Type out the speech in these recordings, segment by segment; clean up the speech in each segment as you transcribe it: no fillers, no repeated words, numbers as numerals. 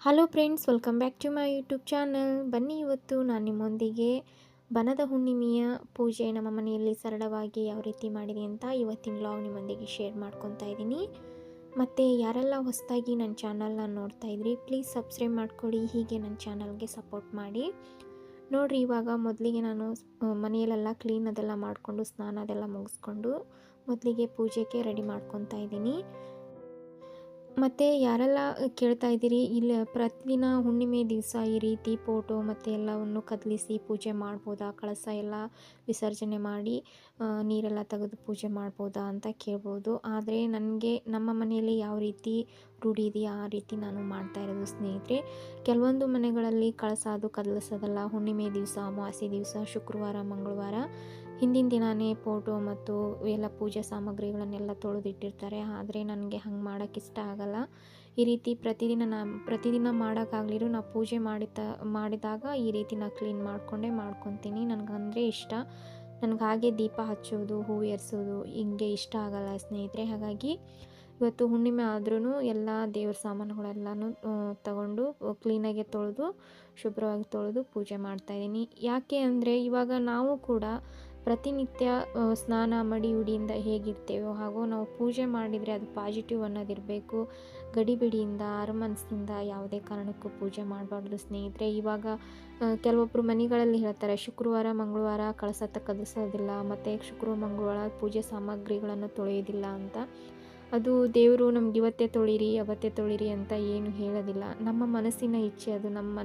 Hello friends, welcome back to my YouTube channel. ಬನ್ನಿ, ಇವತ್ತು ನಾನು ನಿಮ್ಮೊಂದಿಗೆ ಬನದ ಹುಣ್ಣಿಮೆಯ ಪೂಜೆ ನಮ್ಮ ಮನೆಯಲ್ಲಿ ಸರಳವಾಗಿ ಯಾವ ರೀತಿ ಮಾಡಿದೆ ಅಂತ ಇವತ್ತಿನ ವ್ಲಾಗ್ ನಿಮ್ಮೊಂದಿಗೆ ಶೇರ್ ಮಾಡ್ಕೊತಾ ಇದ್ದೀನಿ. ಮತ್ತು ಯಾರೆಲ್ಲ ಹೊಸದಾಗಿ ನನ್ನ ಚಾನಲ್ನ ನೋಡ್ತಾ ಇದ್ರಿ, ಪ್ಲೀಸ್ ಸಬ್ಸ್ಕ್ರೈಬ್ ಮಾಡ್ಕೊಳ್ಳಿ, ಹೀಗೆ ನನ್ನ ಚಾನಲ್ಗೆ ಸಪೋರ್ಟ್ ಮಾಡಿ. ನೋಡಿರಿ, ಇವಾಗ ಮೊದಲಿಗೆ ನಾನು ಮನೆಯಲ್ಲೆಲ್ಲ ಕ್ಲೀನ್ ಅದೆಲ್ಲ ಮಾಡಿಕೊಂಡು ಸ್ನಾನ ಅದೆಲ್ಲ ಮುಗಿಸ್ಕೊಂಡು ಮೊದಲಿಗೆ ಪೂಜೆಗೆ ರೆಡಿ ಮಾಡ್ಕೊತಾ ಇದ್ದೀನಿ. ಮತ್ತು ಯಾರೆಲ್ಲ ಕೇಳ್ತಾ ಇದ್ದೀರಿ, ಇಲ್ಲಿ ಪ್ರತಿದಿನ ಹುಣ್ಣಿಮೆ ದಿವಸ ಈ ರೀತಿ ಫೋಟೋ ಮತ್ತು ಎಲ್ಲವನ್ನು ಕದಲಿಸಿ ಪೂಜೆ ಮಾಡ್ಬೋದಾ, ಕಳಸ ಎಲ್ಲ ವಿಸರ್ಜನೆ ಮಾಡಿ ನೀರೆಲ್ಲ ತೆಗೆದು ಪೂಜೆ ಮಾಡ್ಬೋದಾ ಅಂತ ಕೇಳ್ಬೋದು. ಆದರೆ ನನಗೆ ನಮ್ಮ ಮನೆಯಲ್ಲಿ ಯಾವ ರೀತಿ ರೂಢಿ ಇದೆಯಾ ಆ ರೀತಿ ನಾನು ಮಾಡ್ತಾ ಇರೋದು ಸ್ನೇಹಿತರೆ. ಕೆಲವೊಂದು ಮನೆಗಳಲ್ಲಿ ಕಳಸ ಅದು ಕದಲಿಸೋದಲ್ಲ, ಹುಣ್ಣಿಮೆ ದಿವಸ, ಅಮಾವಾಸ್ಯೆ ದಿವಸ, ಶುಕ್ರವಾರ, ಮಂಗಳವಾರ ಹಿಂದಿನ ದಿನಾನೇ ಫೋಟೋ ಮತ್ತು ಎಲ್ಲ ಪೂಜೆ ಸಾಮಗ್ರಿಗಳನ್ನೆಲ್ಲ ತೊಳೆದಿಟ್ಟಿರ್ತಾರೆ. ಆದರೆ ನನಗೆ ಹಂಗೆ ಮಾಡೋಕ್ಕೆ ಇಷ್ಟ ಆಗಲ್ಲ. ಈ ರೀತಿ ಪ್ರತಿದಿನ ಮಾಡೋಕ್ಕಾಗಲಿರು ನಾವು ಪೂಜೆ ಮಾಡಿದಾಗ ಈ ರೀತಿ ನಾನು ಕ್ಲೀನ್ ಮಾಡ್ಕೊತೀನಿ. ನನಗಂದರೆ ಇಷ್ಟ. ನನಗೆ ಹಾಗೆ ದೀಪ ಹಚ್ಚೋದು, ಹೂವು ಏರಿಸೋದು ಹಿಂಗೆ ಇಷ್ಟ ಆಗಲ್ಲ ಸ್ನೇಹಿತರೆ. ಹಾಗಾಗಿ ಇವತ್ತು ಹುಣ್ಣಿಮೆ ಆದ್ರೂ ಎಲ್ಲ ದೇವ್ರ ಸಾಮಾನುಗಳೆಲ್ಲನೂ ತಗೊಂಡು ಕ್ಲೀನಾಗಿ ತೊಳೆದು ಶುಭ್ರವಾಗಿ ತೊಳೆದು ಪೂಜೆ ಮಾಡ್ತಾಯಿದ್ದೀನಿ. ಯಾಕೆ ಅಂದರೆ ಇವಾಗ ನಾವು ಕೂಡ ಪ್ರತಿನಿತ್ಯ ಸ್ನಾನ ಮಡಿ ಉಡಿಯಿಂದ ಹೇಗಿರ್ತೇವೋ ಹಾಗೂ ನಾವು ಪೂಜೆ ಮಾಡಿದರೆ ಅದು ಪಾಸಿಟಿವ್ ಅನ್ನೋದಿರಬೇಕು. ಗಡಿಬಿಡಿಯಿಂದ ಅರಮನಸ್ಸಿಂದ ಯಾವುದೇ ಕಾರಣಕ್ಕೂ ಪೂಜೆ ಮಾಡಬಾರ್ದು ಸ್ನೇಹಿತರೆ. ಇವಾಗ ಕೆಲವೊಬ್ಬರು ಮನೆಗಳಲ್ಲಿ ಹೇಳ್ತಾರೆ, ಶುಕ್ರವಾರ ಮಂಗಳವಾರ ಕಳಸ ಕದಿಸೋದಿಲ್ಲ, ಮತ್ತು ಶುಕ್ರವಾರ ಮಂಗಳವಾರ ಪೂಜೆ ಸಾಮಗ್ರಿಗಳನ್ನು ತೊಳೆಯೋದಿಲ್ಲ ಅಂತ. ಅದು ದೇವರು ನಮ್ಗೆ ಇವತ್ತೇ ತೊಳಿರಿ ಅವತ್ತೇ ತೊಳಿರಿ ಅಂತ ಏನು ಹೇಳೋದಿಲ್ಲ. ನಮ್ಮ ಮನಸ್ಸಿನ ಇಚ್ಛೆ ಅದು. ನಮ್ಮ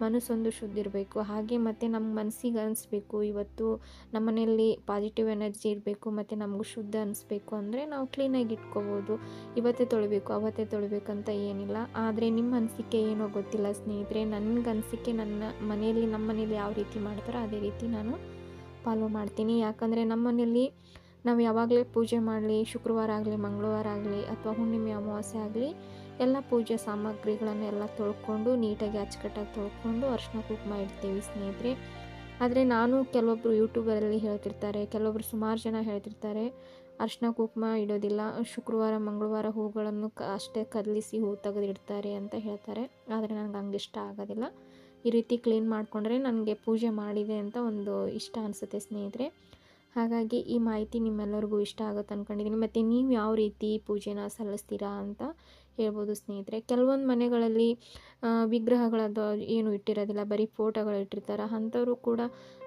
ಮನಸ್ಸೊಂದು ಶುದ್ಧ ಇರಬೇಕು. ಹಾಗೆ ಮತ್ತು ನಮ್ಮ ಮನಸ್ಸಿಗೆ ಅನಿಸ್ಬೇಕು ಇವತ್ತು ನಮ್ಮ ಮನೆಯಲ್ಲಿ ಪಾಸಿಟಿವ್ ಎನರ್ಜಿ ಇರಬೇಕು ಮತ್ತು ನಮಗೂ ಶುದ್ಧ ಅನಿಸ್ಬೇಕು ಅಂದರೆ ನಾವು ಕ್ಲೀನಾಗಿ ಇಟ್ಕೋಬೋದು. ಇವತ್ತೇ ತೊಳಿಬೇಕು ಅವತ್ತೇ ತೊಳಿಬೇಕಂತ ಏನಿಲ್ಲ. ಆದರೆ ನಿಮ್ಮ ಅನಿಸಿಕೆ ಏನೋ ಗೊತ್ತಿಲ್ಲ ಸ್ನೇಹಿತರೆ. ನನಗೆ ಅನಿಸಿಕೆ ನಮ್ಮ ಮನೆಯಲ್ಲಿ ಯಾವ ರೀತಿ ಮಾಡ್ತಾರೋ ಅದೇ ರೀತಿ ನಾನು ಫಾಲೋ ಮಾಡ್ತೀನಿ. ಯಾಕಂದರೆ ನಮ್ಮ ಮನೆಯಲ್ಲಿ ನಾವು ಯಾವಾಗಲೇ ಪೂಜೆ ಮಾಡಲಿ, ಶುಕ್ರವಾರ ಆಗಲಿ, ಮಂಗಳವಾರ ಆಗಲಿ ಅಥವಾ ಹುಣ್ಣಿಮೆ ಅಮಾವಾಸ್ಯೆ ಆಗಲಿ, ಎಲ್ಲ ಪೂಜೆ ಸಾಮಗ್ರಿಗಳನ್ನೆಲ್ಲ ತೊಳ್ಕೊಂಡು ನೀಟಾಗಿ ಅಚ್ಚುಕಟ್ಟಾಗಿ ತೊಳ್ಕೊಂಡು ಅರಿಶಿನ ಕುಂಕುಮ ಇಡ್ತೀವಿ ಸ್ನೇಹಿತರೆ. ಆದರೆ ನಾನು ಕೆಲವೊಬ್ಬರು ಯೂಟ್ಯೂಬರಲ್ಲಿ ಹೇಳ್ತಿರ್ತಾರೆ, ಕೆಲವೊಬ್ಬರು ಸುಮಾರು ಜನ ಹೇಳ್ತಿರ್ತಾರೆ ಅರಿಶಿನ ಕುಂಕುಮ ಇಡೋದಿಲ್ಲ, ಶುಕ್ರವಾರ ಮಂಗಳವಾರ ಹೂಗಳನ್ನು ಅಷ್ಟೇ ಕದಲಿಸಿ ಹೂ ತೆಗೆದಿಡ್ತಾರೆ ಅಂತ ಹೇಳ್ತಾರೆ. ಆದರೆ ನನಗೆ ಹಂಗೆ ಇಷ್ಟ ಆಗೋದಿಲ್ಲ. ಈ ರೀತಿ ಕ್ಲೀನ್ ಮಾಡಿಕೊಂಡ್ರೆ ನನಗೆ ಪೂಜೆ ಮಾಡಿದೆ ಅಂತ ಒಂದು ಇಷ್ಟ ಅನಿಸುತ್ತೆ ಸ್ನೇಹಿತರೆ. ಹಾಗಾಗಿ ಈ ಮಾಹಿತಿ ನಿಮ್ಮೆಲ್ಲರಿಗೂ ಇಷ್ಟ ಆಗುತ್ತೆ ಅಂದ್ಕೊಂಡಿದ್ದೀನಿ. ಮತ್ತು ನೀವು ಯಾವ ರೀತಿ ಪೂಜೆನ ಸಲ್ಲಿಸ್ತೀರಾ ಅಂತ ಹೇಳ್ಬೋದು ಸ್ನೇಹಿತರೆ. ಕೆಲವೊಂದು ಮನೆಗಳಲ್ಲಿ ವಿಗ್ರಹಗಳದ್ದು ಏನು ಇಟ್ಟಿರೋದಿಲ್ಲ, ಬರೀ ಫೋಟೋಗಳು ಇಟ್ಟಿರ್ತಾರೆ. ಅಂಥವರು ಕೂಡ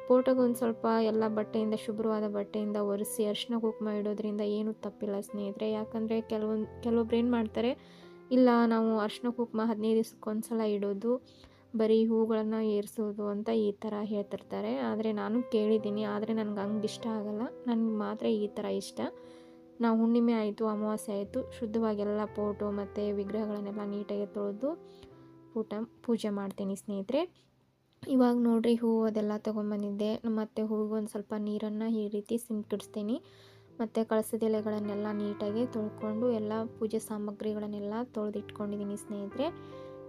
ಫೋಟೋಗೆ ಒಂದು ಸ್ವಲ್ಪ ಎಲ್ಲ ಬಟ್ಟೆಯಿಂದ, ಶುಭ್ರವಾದ ಬಟ್ಟೆಯಿಂದ ಒರೆಸಿ ಅರಿಶಿನ ಕುಂಕುಮ ಇಡೋದ್ರಿಂದ ಏನೂ ತಪ್ಪಿಲ್ಲ ಸ್ನೇಹಿತರೆ. ಯಾಕಂದರೆ ಕೆಲವೊಬ್ರು ಏನು ಮಾಡ್ತಾರೆ, ಇಲ್ಲ ನಾವು ಅರಿಶಿನ ಕುಂಕುಮ 15 ದಿವ್ಸಕ್ಕೊಂದು ಸಲ ಇಡೋದು, ಬರೀ ಹೂಗಳನ್ನು ಏರಿಸೋದು ಅಂತ ಈ ಥರ ಹೇಳ್ತಿರ್ತಾರೆ. ಆದರೆ ನಾನು ಕೇಳಿದ್ದೀನಿ, ಆದರೆ ನನಗೆ ಹಂಗೆ ಇಷ್ಟ ಆಗಲ್ಲ. ನನಗೆ ಮಾತ್ರ ಈ ಥರ ಇಷ್ಟ. ನಾವು ಹುಣ್ಣಿಮೆ ಆಯಿತು, ಅಮಾವಾಸ್ಯೆ ಆಯಿತು, ಶುದ್ಧವಾಗಿ ಎಲ್ಲ ಫೋಟೋ ಮತ್ತು ವಿಗ್ರಹಗಳನ್ನೆಲ್ಲ ನೀಟಾಗಿ ತೊಳೆದು ಪೂಜೆ ಮಾಡ್ತೀನಿ ಸ್ನೇಹಿತರೆ. ಇವಾಗ ನೋಡಿರಿ, ಹೂವು ಅದೆಲ್ಲ ತೊಗೊಂಬಂದಿದ್ದೆ. ಮತ್ತು ಹೂವಿಗೆ ಒಂದು ಸ್ವಲ್ಪ ನೀರನ್ನು ಈ ರೀತಿ ಸಿಂಪಡಿಸ್ತೀನಿ. ಮತ್ತು ಕಳಸದ ಎಲೆಗಳನ್ನೆಲ್ಲ ನೀಟಾಗಿ ತೊಳ್ಕೊಂಡು ಎಲ್ಲ ಪೂಜೆ ಸಾಮಗ್ರಿಗಳನ್ನೆಲ್ಲ ತೊಳೆದಿಟ್ಕೊಂಡಿದ್ದೀನಿ ಸ್ನೇಹಿತರೆ.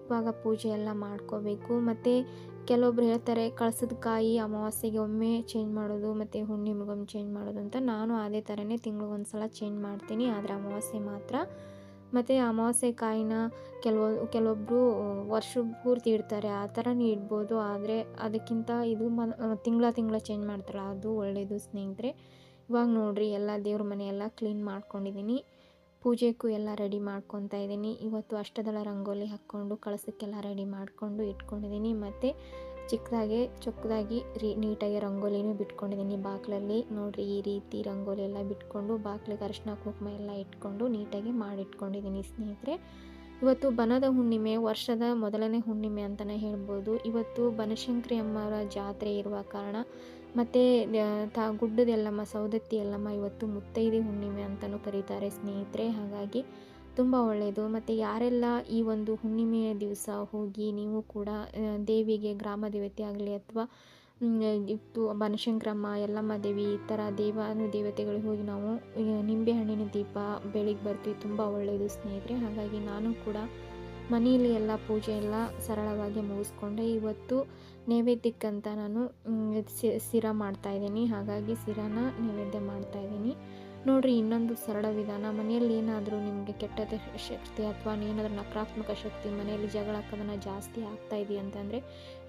ಇವಾಗ ಪೂಜೆ ಎಲ್ಲ ಮಾಡ್ಕೋಬೇಕು. ಮತ್ತು ಕೆಲವೊಬ್ರು ಹೇಳ್ತಾರೆ ಕಳಸದ ಕಾಯಿ ಅಮಾವಾಸ್ಯೆಗೆ ಒಮ್ಮೆ ಚೇಂಜ್ ಮಾಡೋದು ಮತ್ತು ಹುಣ್ಣಿಮೆಗೊಮ್ಮೆ ಚೇಂಜ್ ಮಾಡೋದು ಅಂತ. ನಾನು ಅದೇ ಥರನೇ ತಿಂಗಳಿಗೊಂದು ಸಲ ಚೇಂಜ್ ಮಾಡ್ತೀನಿ, ಆದರೆ ಅಮಾವಾಸ್ಯೆ ಮಾತ್ರ. ಮತ್ತು ಅಮಾವಾಸ್ಯೆ ಕಾಯಿನ ಕೆಲವೊಬ್ಬರು ವರ್ಷ ಪೂರ್ತಿ ಇಡ್ತಾರೆ, ಆ ಥರನೂ ಇಡ್ಬೋದು. ಆದರೆ ಅದಕ್ಕಿಂತ ಇದು ತಿಂಗಳ ಚೇಂಜ್ ಮಾಡ್ತಾರಲ್ಲ, ಅದು ಒಳ್ಳೆಯದು ಸ್ನೇಹಿತರೆ. ಇವಾಗ ನೋಡಿರಿ, ಎಲ್ಲ ದೇವ್ರ ಮನೆಯೆಲ್ಲ ಕ್ಲೀನ್ ಮಾಡ್ಕೊಂಡಿದ್ದೀನಿ. ಪೂಜೆಗೂ ಎಲ್ಲ ರೆಡಿ ಮಾಡ್ಕೊತಾ ಇದ್ದೀನಿ. ಇವತ್ತು ಅಷ್ಟದಳ ರಂಗೋಲಿ ಹಾಕ್ಕೊಂಡು ಕಳಸಕ್ಕೆಲ್ಲ ರೆಡಿ ಮಾಡಿಕೊಂಡು ಇಟ್ಕೊಂಡಿದ್ದೀನಿ. ಮತ್ತು ಚೊಕ್ಕದಾಗಿ ನೀಟಾಗಿ ರಂಗೋಲಿನೂ ಬಿಟ್ಕೊಂಡಿದ್ದೀನಿ ಬಾಗಿಲಲ್ಲಿ. ನೋಡಿರಿ, ಈ ರೀತಿ ರಂಗೋಲಿ ಎಲ್ಲ ಬಿಟ್ಕೊಂಡು ಬಾಗಿಲಿಗೆ ಅರಿಶಿನ ಕುಂಕುಮ ಎಲ್ಲ ಇಟ್ಕೊಂಡು ನೀಟಾಗಿ ಮಾಡಿಟ್ಕೊಂಡಿದ್ದೀನಿ ಸ್ನೇಹಿತರೆ. ಇವತ್ತು ಬನದ ಹುಣ್ಣಿಮೆ, ವರ್ಷದ ಮೊದಲನೇ ಹುಣ್ಣಿಮೆ ಅಂತಲೇ ಹೇಳ್ಬೋದು. ಇವತ್ತು ಬನಶಂಕರಿ ಅಮ್ಮರ ಜಾತ್ರೆ ಇರುವ ಕಾರಣ ಮತ್ತು ಗುಡ್ಡದ ಯಲ್ಲಮ್ಮ, ಸೌದತ್ತಿ ಯಲ್ಲಮ್ಮ ಇವತ್ತು ಮುತ್ತೈದೆ ಹುಣ್ಣಿಮೆ ಅಂತಲೂ ಕರೀತಾರೆ ಸ್ನೇಹಿತರೆ. ಹಾಗಾಗಿ ತುಂಬ ಒಳ್ಳೆಯದು. ಮತ್ತು ಯಾರೆಲ್ಲ ಈ ಒಂದು ಹುಣ್ಣಿಮೆಯ ದಿವಸ ಹೋಗಿ ನೀವು ಕೂಡ ದೇವಿಗೆ, ಗ್ರಾಮ ದೇವತೆ ಆಗಲಿ ಅಥವಾ ಬನಶಂಕರಮ್ಮ, ಯಲ್ಲಮ್ಮ ದೇವಿ, ಈ ಥರ ದೇವತೆಗಳಿಗೆ ಹೋಗಿ ನಾವು ನಿಂಬೆಹಣ್ಣಿನ ದೀಪ ಬೆಳಿಗ್ಗೆ ಬರ್ತೀವಿ, ತುಂಬ ಒಳ್ಳೆಯದು ಸ್ನೇಹಿತರೆ. ಹಾಗಾಗಿ ನಾನು ಕೂಡ ಮನೆಯಲ್ಲಿ ಎಲ್ಲ ಪೂಜೆ ಎಲ್ಲ ಸರಳವಾಗಿ ಮುಗಿಸ್ಕೊಂಡೆ. ಇವತ್ತು ನೈವೇದ್ಯಕ್ಕಂತ ನಾನು ಶಿರ ಮಾಡ್ತಾಯಿದ್ದೀನಿ. ಹಾಗಾಗಿ ಶಿರಾನ ನೈವೇದ್ಯ ಮಾಡ್ತಾಯಿದ್ದೀನಿ. ನೋಡಿರಿ ಇನ್ನೊಂದು ಸರಳ ವಿಧಾನ, ಮನೆಯಲ್ಲಿ ಏನಾದರೂ ನಿಮಗೆ ಕೆಟ್ಟದ ಶಕ್ತಿ ಅಥವಾ ಏನಾದರೂ ನಕಾರಾತ್ಮಕ ಶಕ್ತಿ ಮನೆಯಲ್ಲಿ ಜಗಳ ಕದನ ಜಾಸ್ತಿ ಆಗ್ತಾ ಇದೆಯಾ ಅಂತಂದರೆ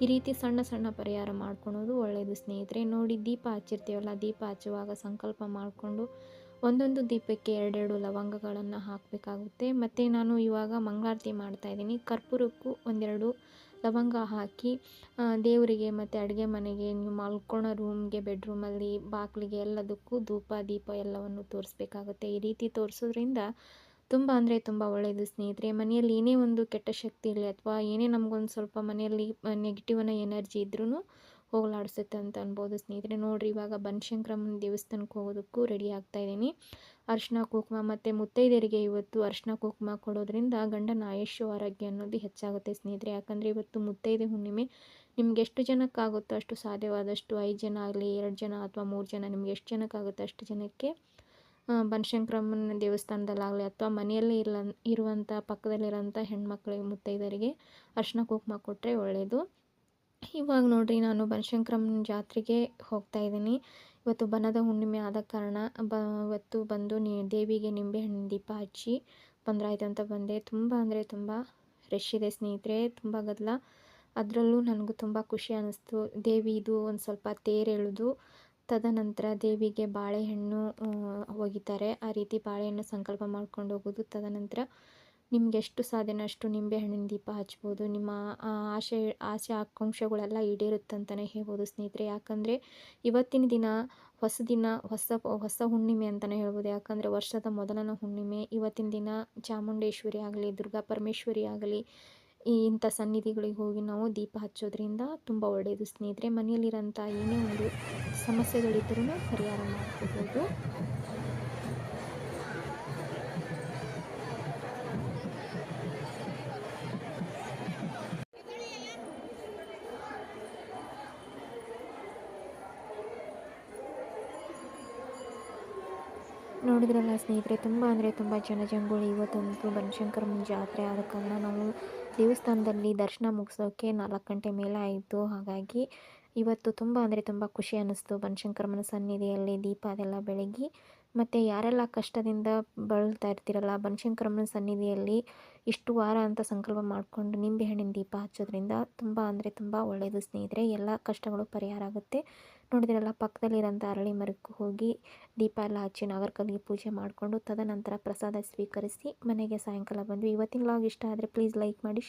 ಈ ರೀತಿ ಸಣ್ಣ ಸಣ್ಣ ಪರಿಹಾರ ಮಾಡ್ಕೊಳೋದು ಒಳ್ಳೆಯದು ಸ್ನೇಹಿತರೆ. ನೋಡಿ, ದೀಪ ಹಚ್ಚಿರ್ತೀವಲ್ಲ, ದೀಪ ಹಚ್ಚುವಾಗ ಸಂಕಲ್ಪ ಮಾಡಿಕೊಂಡು ಒಂದೊಂದು ದೀಪಕ್ಕೆ ಎರಡೆರಡು ಲವಂಗಗಳನ್ನು ಹಾಕಬೇಕಾಗುತ್ತೆ. ಮತ್ತು ನಾನು ಇವಾಗ ಮಂಗಳಾರತಿ ಮಾಡ್ತಾಯಿದ್ದೀನಿ. ಕರ್ಪೂರಕ್ಕೂ ಒಂದೆರಡು ಲವಂಗ ಹಾಕಿ ದೇವರಿಗೆ ಮತ್ತು ಅಡುಗೆ ಮನೆಗೆ, ನೀವು ಮಲ್ಕೊಳ್ಳೋ ರೂಮ್ಗೆ, ಬೆಡ್ರೂಮಲ್ಲಿ, ಬಾಗಿಲಿಗೆ ಎಲ್ಲದಕ್ಕೂ ಧೂಪ ದೀಪ ಎಲ್ಲವನ್ನು ತೋರಿಸ್ಬೇಕಾಗುತ್ತೆ. ಈ ರೀತಿ ತೋರಿಸೋದ್ರಿಂದ ತುಂಬ ಅಂದರೆ ತುಂಬ ಒಳ್ಳೆಯದು ಸ್ನೇಹಿತರೆ. ಮನೆಯಲ್ಲಿ ಏನೇ ಒಂದು ಕೆಟ್ಟ ಶಕ್ತಿ ಇರಲಿ ಅಥವಾ ಏನೇ ನಮಗೊಂದು ಸ್ವಲ್ಪ ಮನೆಯಲ್ಲಿ ನೆಗೆಟಿವ್ನ ಎನರ್ಜಿ ಇದ್ರೂ ಹೋಗಲಾಡಿಸುತ್ತೆ ಅಂತ ಅನ್ಬೋದು ಸ್ನೇಹಿತರೆ. ನೋಡಿರಿ, ಇವಾಗ ಬನಶಂಕರಮ್ಮನ ದೇವಸ್ಥಾನಕ್ಕೆ ಹೋಗೋದಕ್ಕೂ ರೆಡಿ ಆಗ್ತಾಯಿದ್ದೀನಿ. ಅರಿಶಿನ ಕುಂಕುಮ ಮತ್ತು ಮುತ್ತೈದೆಯರಿಗೆ ಇವತ್ತು ಅರಿಶಿನ ಕುಂಕುಮ ಕೊಡೋದ್ರಿಂದ ಗಂಡನ ಆಯುಷ್ಯ ಆರೋಗ್ಯ ಅನ್ನೋದು ಹೆಚ್ಚಾಗುತ್ತೆ ಸ್ನೇಹಿತರೆ. ಯಾಕಂದರೆ ಇವತ್ತು ಮುತ್ತೈದೆ ಹುಣ್ಣಿಮೆ. ನಿಮ್ಗೆ ಎಷ್ಟು ಜನಕ್ಕಾಗುತ್ತೋ ಅಷ್ಟು ಸಾಧ್ಯವಾದಷ್ಟು 5 ಜನ ಆಗಲಿ, 2 ಜನ ಅಥವಾ 3 ಜನ, ನಿಮ್ಗೆ ಎಷ್ಟು ಜನಕ್ಕಾಗುತ್ತೋ ಅಷ್ಟು ಜನಕ್ಕೆ ಬನಶಂಕರಮ್ಮನ ದೇವಸ್ಥಾನದಲ್ಲಾಗಲಿ ಅಥವಾ ಮನೆಯಲ್ಲೇ ಇರುವಂಥ ಪಕ್ಕದಲ್ಲಿರೋಂಥ ಹೆಣ್ಮಕ್ಳಿಗೆ, ಮುತ್ತೈದರಿಗೆ ಅರಿಶಿನ ಕುಂಕುಮ ಕೊಟ್ಟರೆ ಒಳ್ಳೆಯದು. ಇವಾಗ ನೋಡಿರಿ, ನಾನು ಬನಶಂಕರಮ್ಮನ ಜಾತ್ರೆಗೆ ಹೋಗ್ತಾಯಿದ್ದೀನಿ. ಇವತ್ತು ಬನದ ಹುಣ್ಣಿಮೆ ಆದ ಕಾರಣ ಇವತ್ತು ಬಂದು ದೇವಿಗೆ ನಿಂಬೆಹಣ್ಣಿನ ದೀಪ ಹಚ್ಚಿ ಬಂದ್ರಾಯ್ತು ಅಂತ ಬಂದೆ. ತುಂಬ ಅಂದರೆ ತುಂಬ ರಶ್ ಇದೆ ಸ್ನೇಹಿತರೆ, ತುಂಬ ಗದ್ದಲ. ಅದರಲ್ಲೂ ನನಗೂ ತುಂಬ ಖುಷಿ ಅನ್ನಿಸ್ತು. ದೇವಿದು ಒಂದು ಸ್ವಲ್ಪ ತೇರು ಎಳೆದು ತದನಂತರ ದೇವಿಗೆ ಬಾಳೆಹಣ್ಣು ಒಗಿತಾರೆ. ಆ ರೀತಿ ಬಾಳೆಹಣ್ಣು ಸಂಕಲ್ಪ ಮಾಡ್ಕೊಂಡು ಹೋಗೋದು. ತದನಂತರ ನಿಮ್ಗೆ ಎಷ್ಟು ಸಾಧ್ಯನೋ ಅಷ್ಟು ನಿಂಬೆಹಣ್ಣಿನ ದೀಪ ಹಚ್ಬೋದು. ನಿಮ್ಮ ಆಸೆ ಆಕಾಂಕ್ಷೆಗಳೆಲ್ಲ ಈಡೇರುತ್ತಂತಲೇ ಹೇಳ್ಬೋದು ಸ್ನೇಹಿತರೆ. ಯಾಕಂದರೆ ಇವತ್ತಿನ ದಿನ ಹೊಸ ಹುಣ್ಣಿಮೆ ಅಂತಲೇ ಹೇಳ್ಬೋದು. ಯಾಕಂದರೆ ವರ್ಷದ ಮೊದಲನೇ ಹುಣ್ಣಿಮೆ. ಇವತ್ತಿನ ದಿನ ಚಾಮುಂಡೇಶ್ವರಿ ಆಗಲಿ, ದುರ್ಗಾ ಪರಮೇಶ್ವರಿ ಆಗಲಿ, ಇಂಥ ಸನ್ನಿಧಿಗಳಿಗೆ ಹೋಗಿ ನಾವು ದೀಪ ಹಚ್ಚೋದ್ರಿಂದ ತುಂಬ ಒಳ್ಳೆಯದು ಸ್ನೇಹಿತರೆ. ಮನೆಯಲ್ಲಿರೋಂಥ ಏನೇ ಒಂದು ಸಮಸ್ಯೆಗಳಿದ್ರೂ ಪರಿಹಾರ ಮಾಡ್ಕೋಬೋದು. ನೋಡಿದ್ರಲ್ಲ ಸ್ನೇಹಿತರೆ, ತುಂಬ ಅಂದರೆ ತುಂಬ ಜನಜಂಗುಳಿ. ಇವತ್ತಂತೂ ಬನಶಂಕರಮ್ಮನ ಜಾತ್ರೆ ಆದ ಕಾರಣ ನಾವು ದೇವಸ್ಥಾನದಲ್ಲಿ ದರ್ಶನ ಮುಗಿಸೋಕ್ಕೆ 4 ಗಂಟೆ ಮೇಲೆ ಆಯಿತು. ಹಾಗಾಗಿ ಇವತ್ತು ತುಂಬ ಅಂದರೆ ತುಂಬ ಖುಷಿ ಅನ್ನಿಸ್ತು. ಬನಶಂಕರಮ್ಮನ ಸನ್ನಿಧಿಯಲ್ಲಿ ದೀಪ ಅದೆಲ್ಲ ಬೆಳಗಿ, ಮತ್ತು ಯಾರೆಲ್ಲ ಕಷ್ಟದಿಂದ ಬಳಲ್ತಾ ಇರ್ತೀರಲ್ಲ, ಬನಶಂಕರಮ್ಮನ ಸನ್ನಿಧಿಯಲ್ಲಿ ಇಷ್ಟು ವಾರ ಅಂತ ಸಂಕಲ್ಪ ಮಾಡಿಕೊಂಡು ನಿಂಬೆಹಣ್ಣಿನ ದೀಪ ಹಚ್ಚೋದ್ರಿಂದ ತುಂಬ ಅಂದರೆ ತುಂಬ ಒಳ್ಳೆಯದು ಸ್ನೇಹಿತರೆ. ಎಲ್ಲ ಕಷ್ಟಗಳು ಪರಿಹಾರ ಆಗುತ್ತೆ. ನೋಡಿದ್ರಲ್ಲ, ಪಕ್ಕದಲ್ಲಿರೋಂಥ ಅರಳಿ ಮರಕ್ಕೆ ಹೋಗಿ ದೀಪ ಎಲ್ಲ ಹಚ್ಚಿ ನಾಗರಕಲ್ಲಿಗೆ ಪೂಜೆ ಮಾಡಿಕೊಂಡು ತದನಂತರ ಪ್ರಸಾದ ಸ್ವೀಕರಿಸಿ ಮನೆಗೆ ಸಾಯಂಕಾಲ ಬಂದ್ವಿ. ಇವತ್ತಿನ ವ್ಲಾಗ್ ಇಷ್ಟ ಆದರೆ ಪ್ಲೀಸ್ ಲೈಕ್ ಮಾಡಿ.